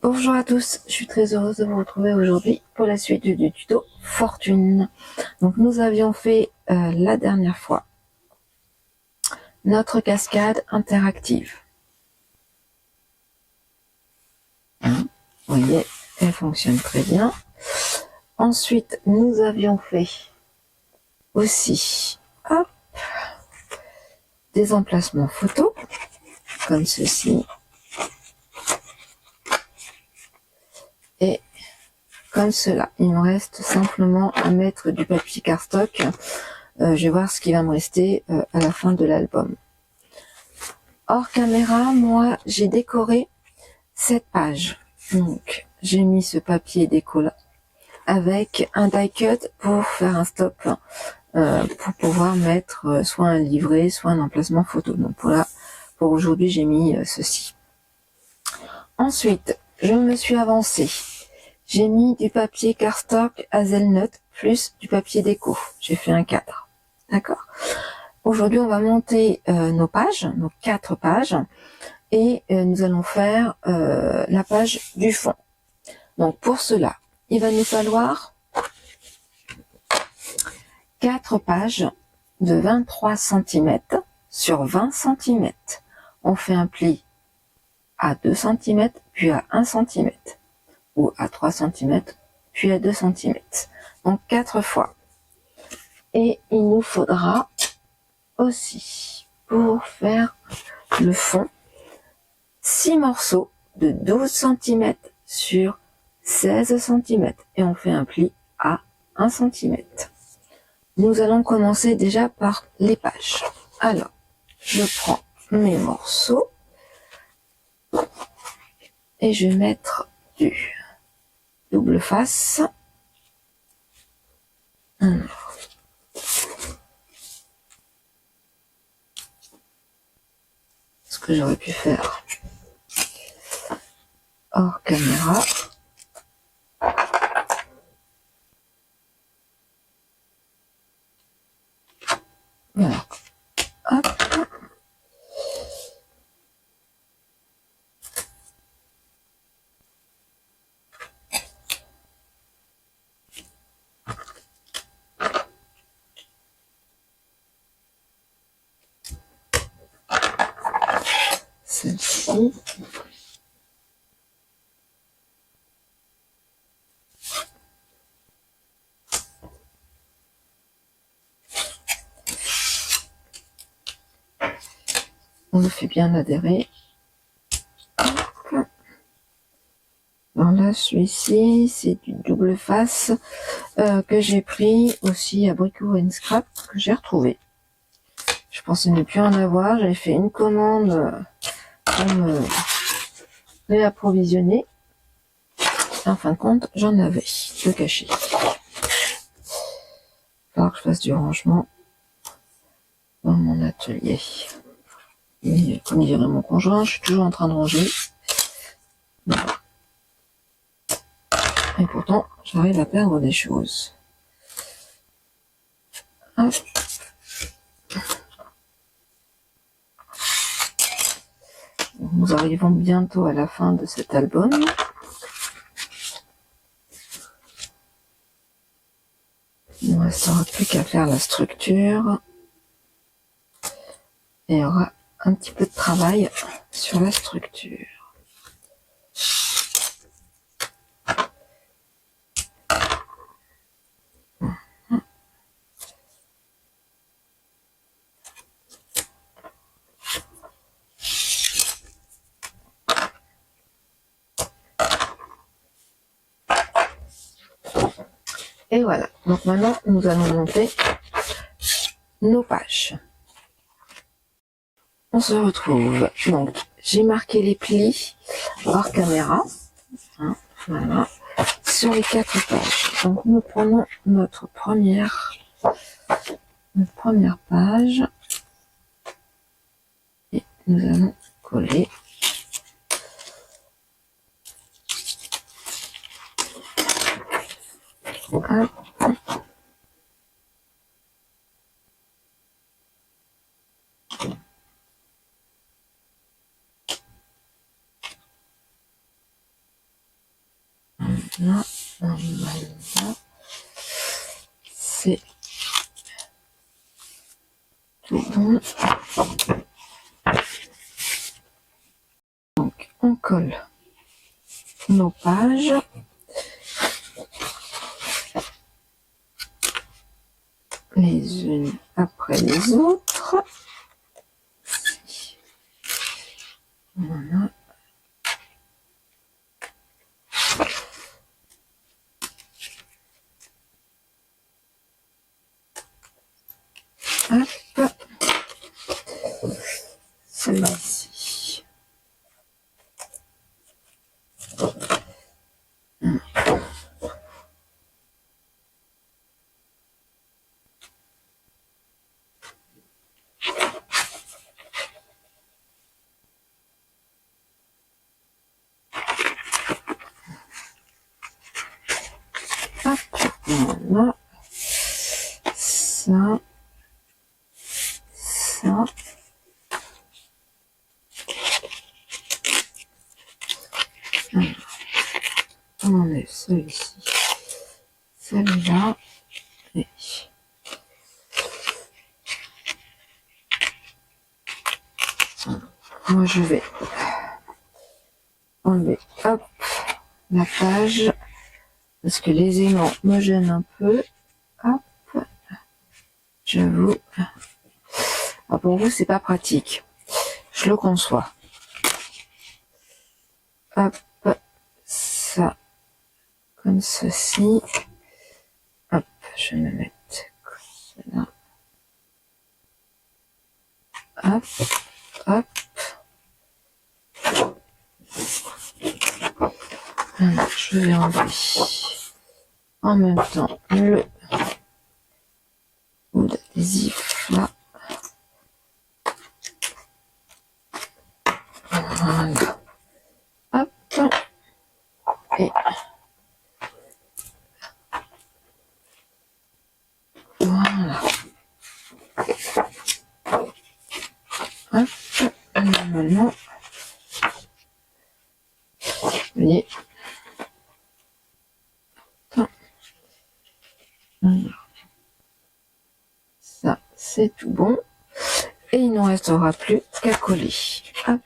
Bonjour à tous, je suis très heureuse de vous retrouver aujourd'hui pour la suite du tuto fortune. Donc nous avions fait la dernière fois notre cascade interactive. Vous voyez, elle fonctionne très bien. Ensuite, nous avions fait aussi des emplacements photos, comme ceci. Et comme cela. Il me reste simplement à mettre du papier cardstock. Je vais voir ce qui va me rester à la fin de l'album. Hors caméra, moi, j'ai décoré cette page. Donc, j'ai mis ce papier déco là avec un die cut pour faire un stop, pour pouvoir mettre soit un livret, soit un emplacement photo. Donc voilà, pour aujourd'hui, j'ai mis ceci. Ensuite, je me suis avancée. J'ai mis du papier cardstock hazelnut plus du papier déco. J'ai fait un cadre. D'accord. Aujourd'hui, on va monter nos pages, nos 4 pages, et nous allons faire la page du fond. Donc pour cela, il va nous falloir 4 pages de 23 cm sur 20 cm. On fait un pli à 2 cm, puis à 1 cm, ou à 3 cm, puis à 2 cm. Donc 4 fois. Et il nous faudra aussi, pour faire le fond, 6 morceaux de 12 cm sur 16 cm. Et on fait un pli à 1 cm. Nous allons commencer déjà par les pages. Alors, je prends mes morceaux et je vais mettre du double face. Ce que j'aurais pu faire hors caméra. Voilà. Hop. Celle-ci. On le fait bien adhérer. Hop. Alors là, celui-ci, c'est du double face que j'ai pris aussi à Brico Scrap, que j'ai retrouvé. Je pensais ne plus en avoir. J'avais fait une commande pour me réapprovisionner. En fin de compte, j'en avais de caché. Il va falloir que je fasse du rangement dans mon atelier. Mais comme il dirait mon conjoint, je suis toujours en train de ranger. Voilà. Et pourtant, j'arrive à perdre des choses. Hop. Nous arrivons bientôt à la fin de cet album. Il ne restera plus qu'à faire la structure. Et il y aura un petit peu de travail sur la structure. Et voilà, donc maintenant nous allons monter nos pages. On se retrouve, donc j'ai marqué les plis hors caméra, hein, voilà, sur les 4 pages. Donc nous prenons notre première page et nous allons coller. Hop. Là, c'est tout bon. Donc, on colle nos pages. Les unes après les autres. Voilà. Hop. Celui-ci. Hop. Voilà. Ça. Ça. On enlève celui-ci, celui-là, et moi je vais enlever, hop, la page, parce que les aimants me gênent un peu, hop, j'avoue, pour vous c'est pas pratique, je le conçois, hop, ça, comme ceci, hop, je vais me mettre comme cela, hop, hop, alors, je vais enlever en même temps le bout d'adhésif là, voilà, hop, et voilà, hop, normalement, vous voyez, ça c'est tout bon, et il ne restera plus qu'à coller, hop,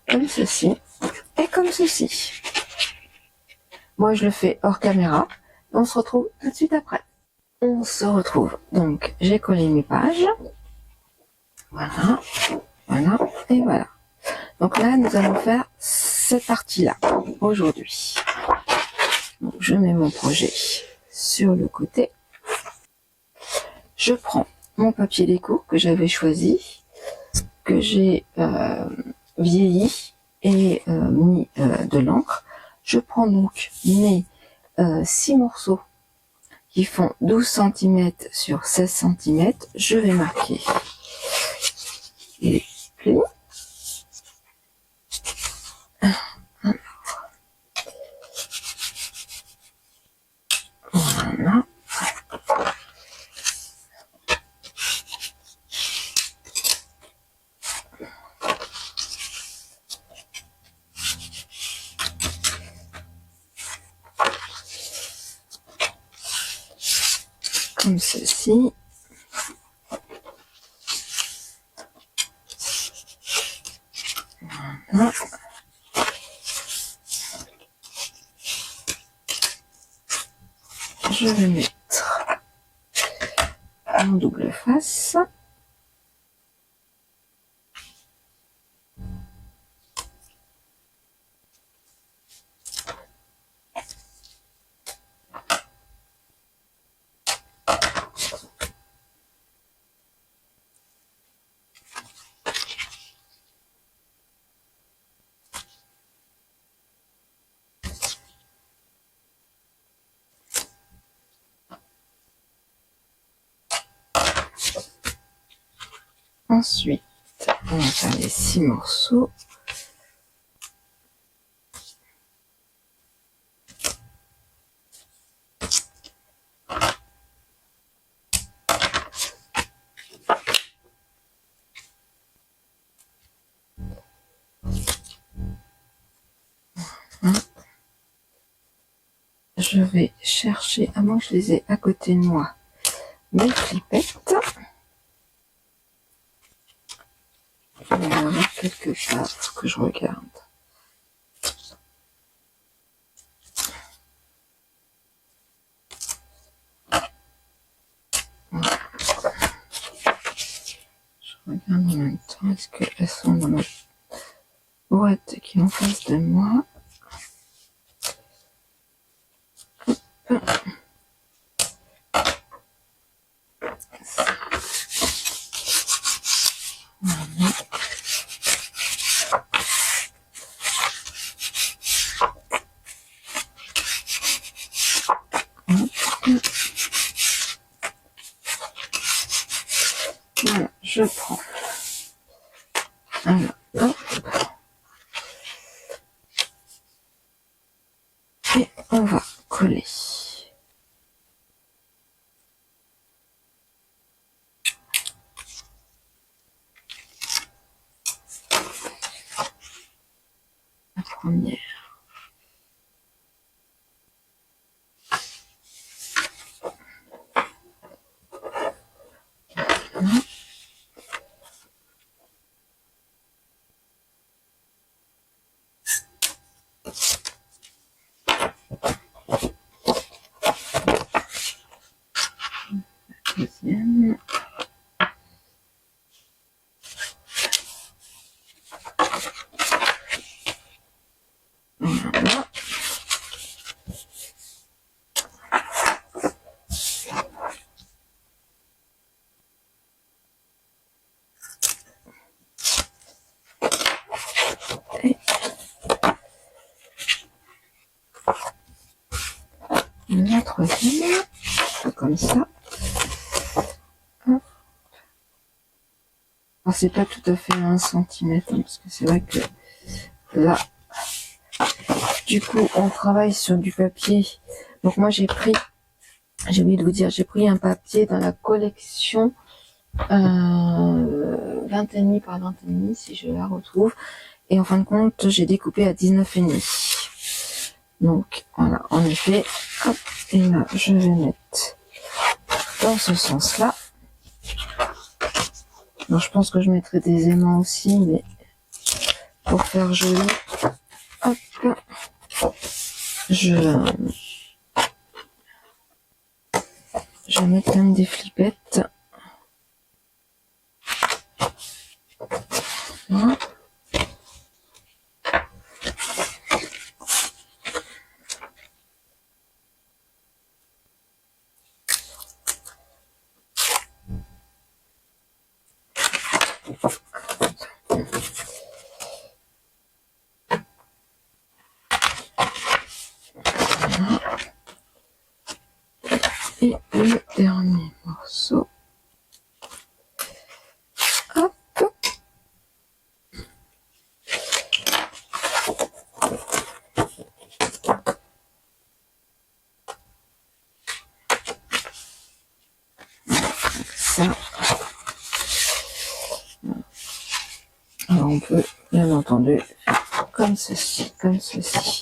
comme ceci, et comme ceci. Moi je le fais hors caméra, on se retrouve tout de suite après. On se retrouve, donc j'ai collé mes pages, voilà, voilà, et voilà. Donc là, nous allons faire cette partie-là, aujourd'hui. Donc, je mets mon projet sur le côté. Je prends mon papier déco que j'avais choisi, que j'ai vieilli et mis de l'encre. Je prends donc mes 6 morceaux qui font 12 cm sur 16 cm. Je vais marquer les plis. Voilà. Comme ceci. Voilà. Je vais mettre en double face. Ensuite, on va faire les 6 morceaux. je vais chercher, à moins que je les ai à côté de moi, mes flippettes. Il va y en avoir quelque part que je regarde. Voilà. Je regarde en même temps, est-ce qu'elles sont dans ma boîte qui est en face de moi? Voilà, je prends. Alors, hop. Et on va coller. La première. Deuxième. Voilà. Et la troisième, comme ça. Alors, c'est pas tout à fait 1 centimètre, parce que c'est vrai que là, du coup, on travaille sur du papier. Donc moi, j'ai oublié de vous dire, j'ai pris un papier dans la collection 20,5 par 20,5, si je la retrouve. Et en fin de compte, j'ai découpé à 19,5. Donc voilà, en effet, hop, et là, je vais mettre dans ce sens-là. Alors, je pense que je mettrai des aimants aussi, mais pour faire joli, hop, je vais mettre même des flippettes. Voilà. Et le dernier morceau. Hop. Ça. Alors on peut bien entendu faire comme ceci, comme ceci.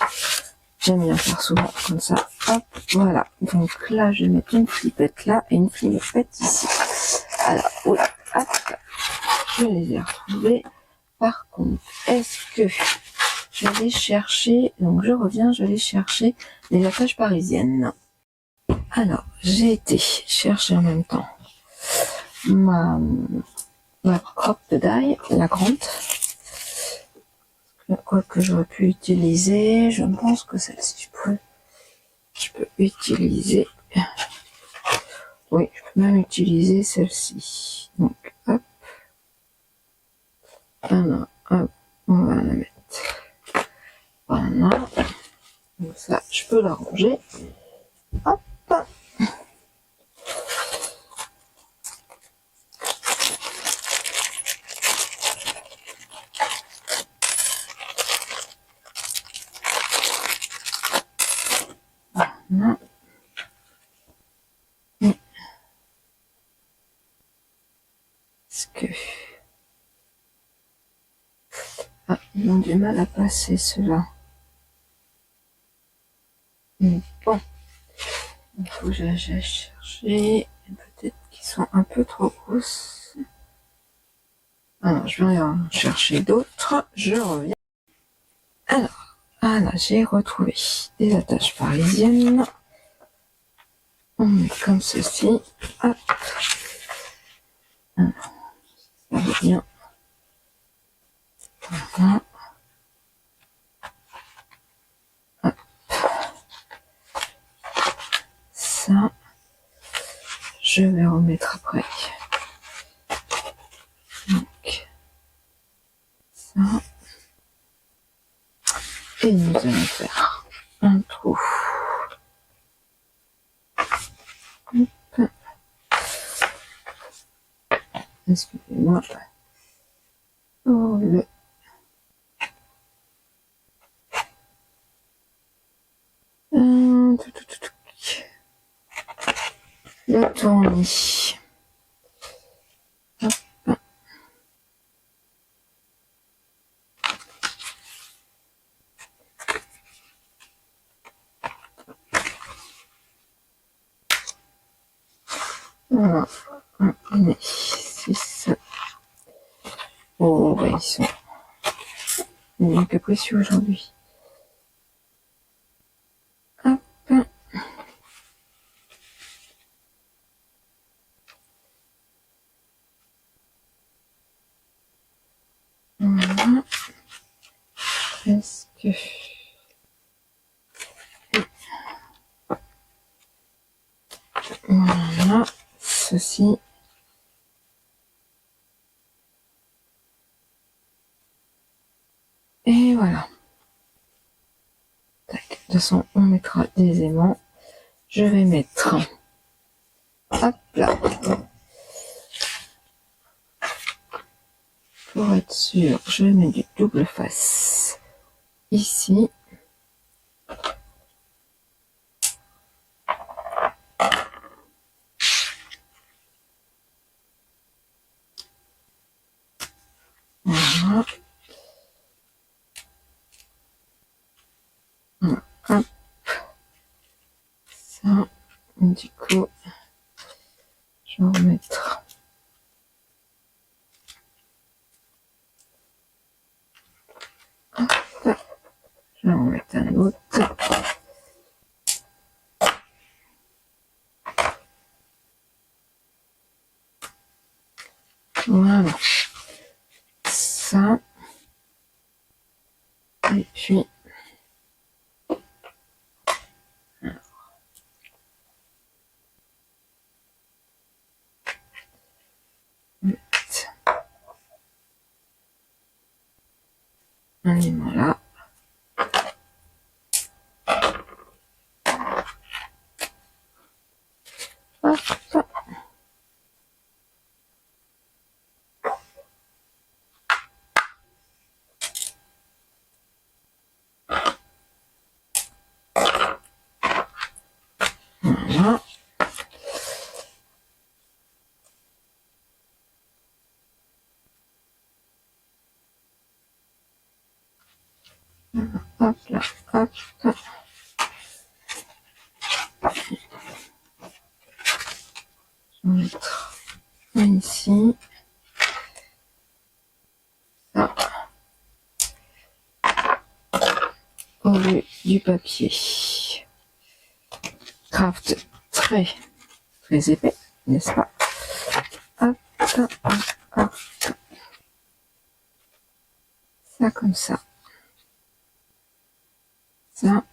J'aime bien faire souvent comme ça. Hop, voilà. Donc là, je vais mettre une flippette là et une flippette ici. Alors, oui, hop, je les ai retrouvés. Par contre, est-ce que je vais chercher, donc je reviens, je vais chercher les attaches parisiennes. Alors, j'ai été chercher en même temps ma croque de die, la grande. Quoi que j'aurais pu utiliser, je pense que celle-ci, je peux utiliser. Oui, je peux même utiliser celle-ci. Donc, hop. Voilà, hop. On va la mettre. Voilà. Donc ça, je peux la ranger. Hop. Voilà. Est-ce que... Ah, ils ont du mal à passer ceux-là. Bon, Il faut que j'aille chercher. Peut-être qu'ils sont un peu trop grosses. Alors, je vais en chercher d'autres. Je reviens. Alors, voilà, j'ai retrouvé des attaches parisiennes. On met comme ceci. Hop. Alors, ça va bien. Voilà. Hop. Ça, je vais remettre après. Donc, ça. Et nous allons faire un trou. Hop. Excusez-moi. Oh, le tournis. Hop. Voilà. 6. Oh, bah, ils sont bien capricieux aujourd'hui. Hop. Voilà. Presque. Voilà. Ceci. Et voilà. Tac. De toute façon, on mettra des aimants. Je vais mettre. Hop là. Pour être sûr, je vais mettre du double face. Ici. Voilà. Hop. Ça. Du coup, je vais en mettre. Hop. Je vais en mettre un autre. Voilà. Ça. Et puis. Un aimant là. Hop. Voilà. Hop là. Hop. Je vais mettre un ici. Ça. Au lieu du papier. Craft très épais, n'est-ce pas? Hop, hop, hop. Ça comme ça. Ça.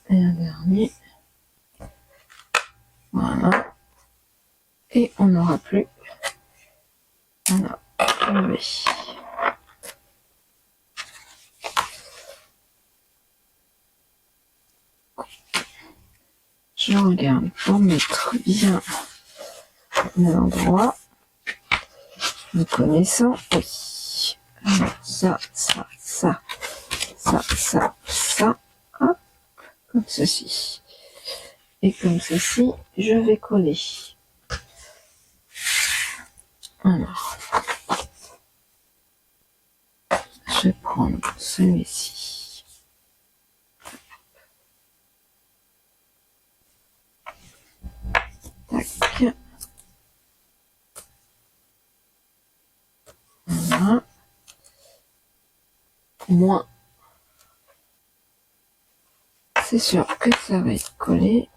Et un dernier. Voilà. Et on n'aura plus. Voilà. Levé. Je regarde pour mettre bien l'endroit. Nous connaissons, oui. Alors, ça, hop, comme ceci. Et comme ceci, je vais coller. Alors, je vais prendre celui-ci. caméra. Moins, c'est sûr que ça va être collé.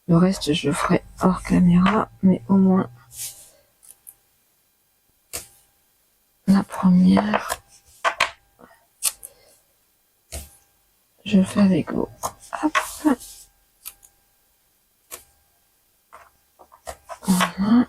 Le reste, je le ferai hors caméra, mais au moins la première, je le fais avec vous. Hop. Voilà.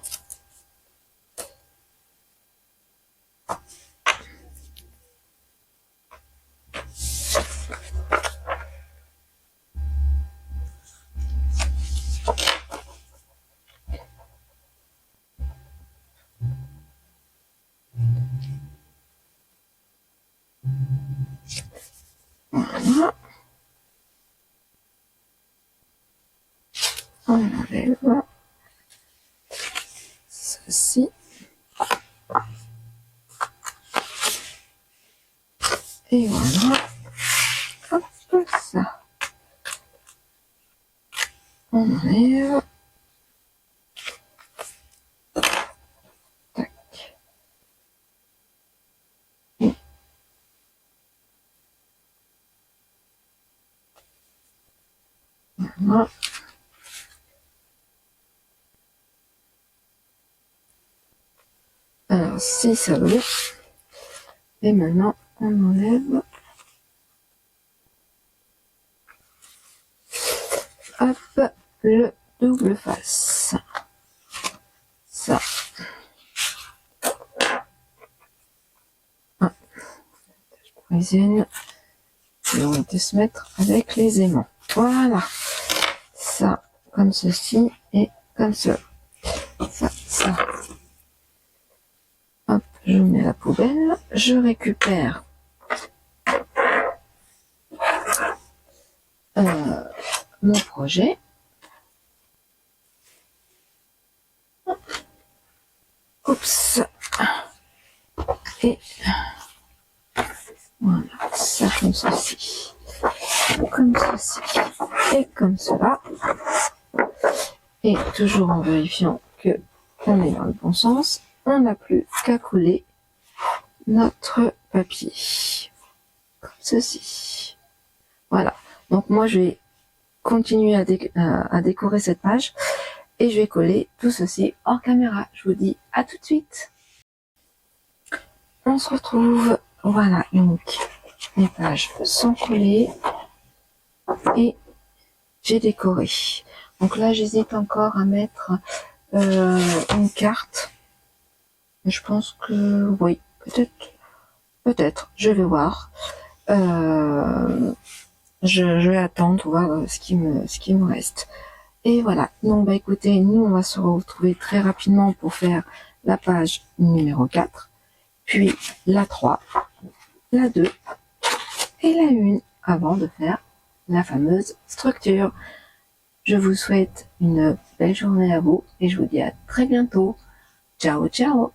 Voilà. On enlève ceci. Et voilà. Hop, ça. On enlève. Tac. Et voilà. Alors, si ça veut. Et maintenant, on enlève. Hop, le double face. Ça. Ah. Parisienne. Et on va se mettre avec les aimants. Voilà. Ça, comme ceci et comme cela. Ça. Hop, je mets à la poubelle. Je récupère mon projet. Oups. Et voilà, ça comme ceci. Comme ceci. Et comme cela. Et toujours en vérifiant que on est dans le bon sens, on n'a plus qu'à coller notre papier. Comme ceci. Voilà. Donc moi je vais continuer à décorer cette page et je vais coller tout ceci hors caméra. Je vous dis à tout de suite. On se retrouve. Voilà, donc les pages sont collées et j'ai décoré. Donc là j'hésite encore à mettre une carte. Je pense que oui, peut-être, je vais voir. Je vais attendre, voir ce qui me reste. Et voilà, donc bah écoutez, nous on va se retrouver très rapidement pour faire la page numéro 4, puis la 3, la 2 et la 1 avant de faire la fameuse structure. Je vous souhaite une belle journée à vous et je vous dis à très bientôt. Ciao, ciao!